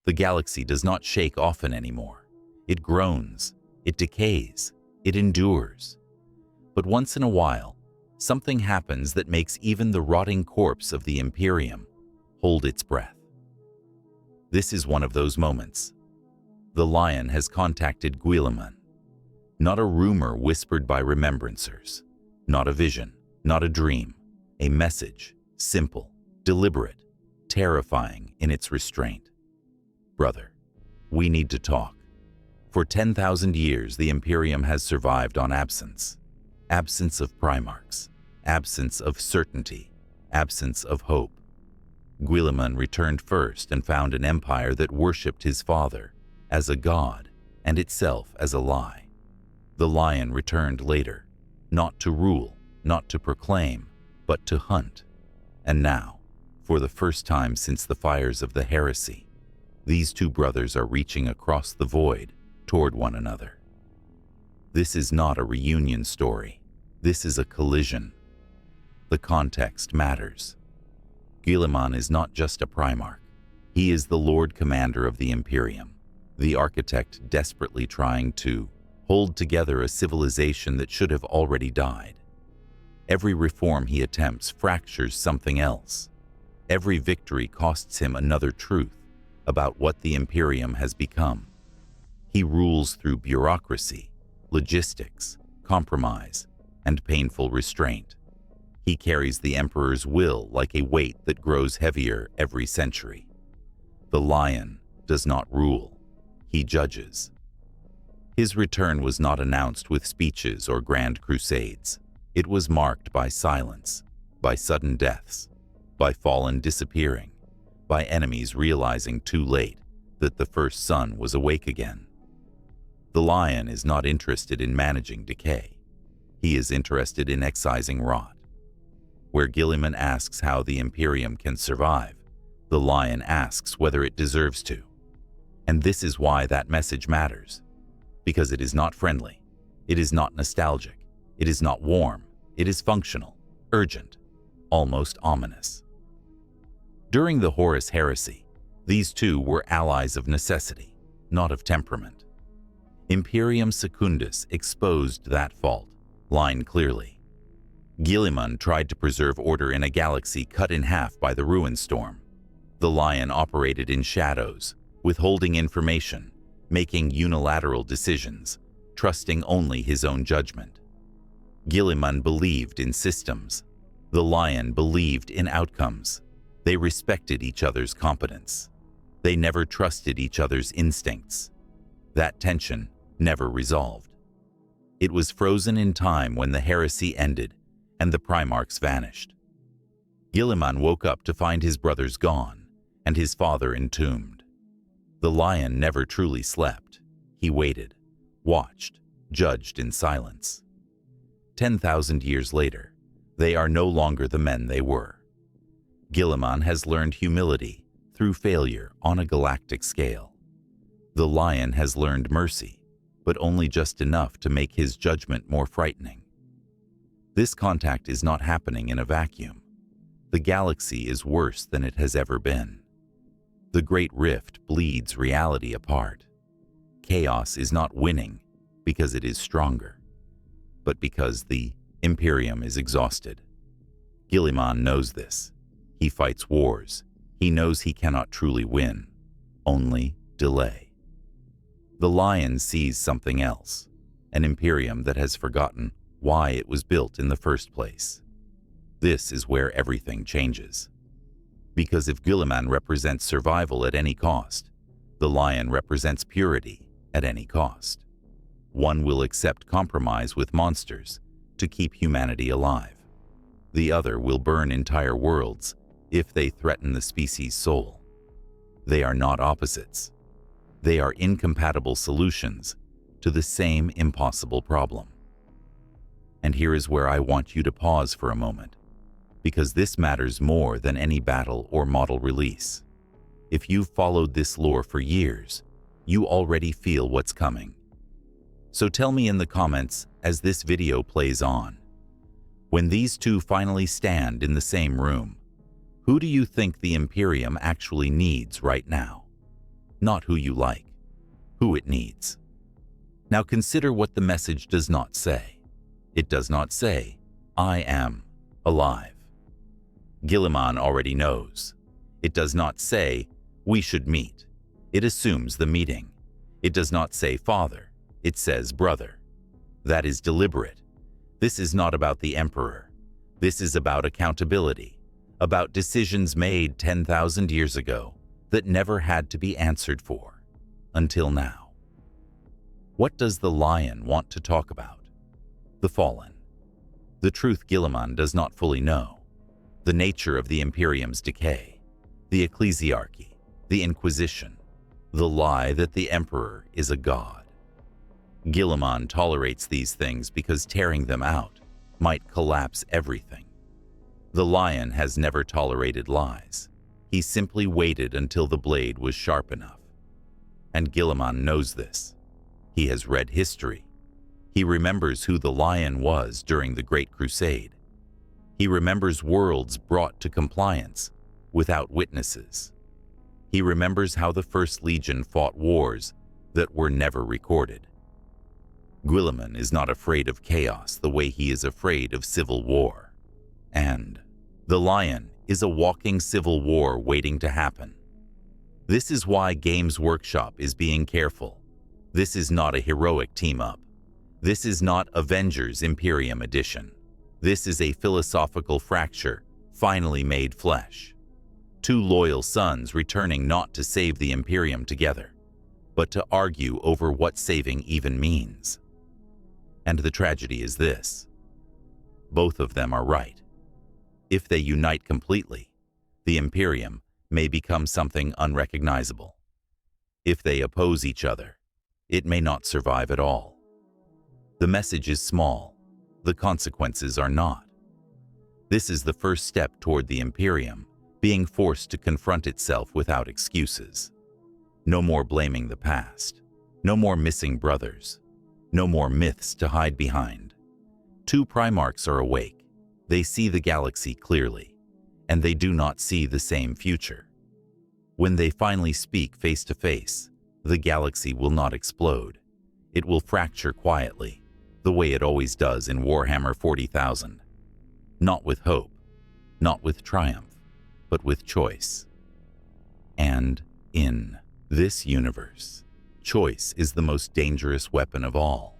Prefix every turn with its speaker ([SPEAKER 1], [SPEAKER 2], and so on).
[SPEAKER 1] The galaxy does not shake often anymore. It groans, it decays, it endures. But once in a while, something happens that makes even the rotting corpse of the Imperium hold its breath. This is one of those moments. The Lion has contacted Guilliman. Not a rumor whispered by remembrancers, not a vision, not a dream, a message, simple, deliberate, terrifying in its restraint. Brother, we need to talk. For 10,000 years, the Imperium has survived on absence. Absence of Primarchs, absence of certainty, absence of hope. Guilliman returned first and found an empire that worshipped his father as a god and itself as a lie. The Lion returned later, not to rule, not to proclaim, but to hunt. And now, for the first time since the fires of the heresy, these two brothers are reaching across the void toward one another. This is not a reunion story. This is a collision. The context matters. Guilliman is not just a Primarch. He is the Lord Commander of the Imperium, the architect desperately trying to hold together a civilization that should have already died. Every reform he attempts fractures something else. Every victory costs him another truth about what the Imperium has become. He rules through bureaucracy, logistics, compromise, and painful restraint. He carries the Emperor's will like a weight that grows heavier every century. The Lion does not rule. He judges. His return was not announced with speeches or grand crusades. It was marked by silence, by sudden deaths, by fallen disappearing, by enemies realizing too late that the first sun was awake again. The Lion is not interested in managing decay. He is interested in excising rot. Where Guilliman asks how the Imperium can survive, the Lion asks whether it deserves to. And this is why that message matters. Because it is not friendly, it is not nostalgic, it is not warm, it is functional, urgent, almost ominous. During the Horus Heresy, these two were allies of necessity, not of temperament. Imperium Secundus exposed that fault, line clearly. Guilliman tried to preserve order in a galaxy cut in half by the ruin storm. The Lion operated in shadows, withholding information, making unilateral decisions, trusting only his own judgment. Guilliman believed in systems. The Lion believed in outcomes. They respected each other's competence. They never trusted each other's instincts. That tension never resolved. It was frozen in time when the heresy ended and the Primarchs vanished. Guilliman woke up to find his brothers gone and his father entombed. The Lion never truly slept. He waited, watched, judged in silence. 10,000 years later, they are no longer the men they were. Guilliman has learned humility through failure on a galactic scale. The Lion has learned mercy, but only just enough to make his judgment more frightening. This contact is not happening in a vacuum. The galaxy is worse than it has ever been. The Great Rift bleeds reality apart. Chaos is not winning because it is stronger, but because the Imperium is exhausted. Guilliman knows this. He fights wars. He knows he cannot truly win, only delay. The Lion sees something else, an Imperium that has forgotten why it was built in the first place. This is where everything changes. Because if Guilliman represents survival at any cost, the Lion represents purity at any cost. One will accept compromise with monsters to keep humanity alive. The other will burn entire worlds if they threaten the species' soul. They are not opposites. They are incompatible solutions to the same impossible problem. And here is where I want you to pause for a moment, because this matters more than any battle or model release. If you've followed this lore for years, you already feel what's coming. So tell me in the comments as this video plays on. When these two finally stand in the same room, who do you think the Imperium actually needs right now? not who you like, who it needs. Now consider what the message does not say. It does not say, "I am alive." Guilliman already knows. It does not say, "We should meet." It assumes the meeting. It does not say father. It says brother. That is deliberate. This is not about the Emperor. This is about accountability, about decisions made 10,000 years ago that never had to be answered for, until now. What does the lion want to talk about? The fallen. The truth Guilliman does not fully know. The nature of the Imperium's decay, the ecclesiarchy, the Inquisition, the lie that the Emperor is a god. Guilliman tolerates these things because tearing them out might collapse everything. The lion has never tolerated lies. He simply waited until the blade was sharp enough. And Guilliman knows this. He has read history. He remembers who the lion was during the Great Crusade. He remembers worlds brought to compliance without witnesses. He remembers how the First Legion fought wars that were never recorded. Guilliman is not afraid of chaos the way he is afraid of civil war. And the lion is a walking civil war waiting to happen. This is why Games Workshop is being careful. This is not a heroic team-up. This is not Avengers Imperium Edition. This is a philosophical fracture finally made flesh. Two loyal sons returning not to save the Imperium together, but to argue over what saving even means. And the tragedy is this. Both of them are right. If they unite completely, the Imperium may become something unrecognizable. If they oppose each other, it may not survive at all. The message is small. The consequences are not. This is the first step toward the Imperium being forced to confront itself without excuses. No more blaming the past. No more missing brothers. No more myths to hide behind. Two Primarchs are awake. They see the galaxy clearly, and they do not see the same future. When they finally speak face to face, the galaxy will not explode. It will fracture quietly, the way it always does in Warhammer 40,000. Not with hope, not with triumph, but with choice. And in this universe, choice is the most dangerous weapon of all.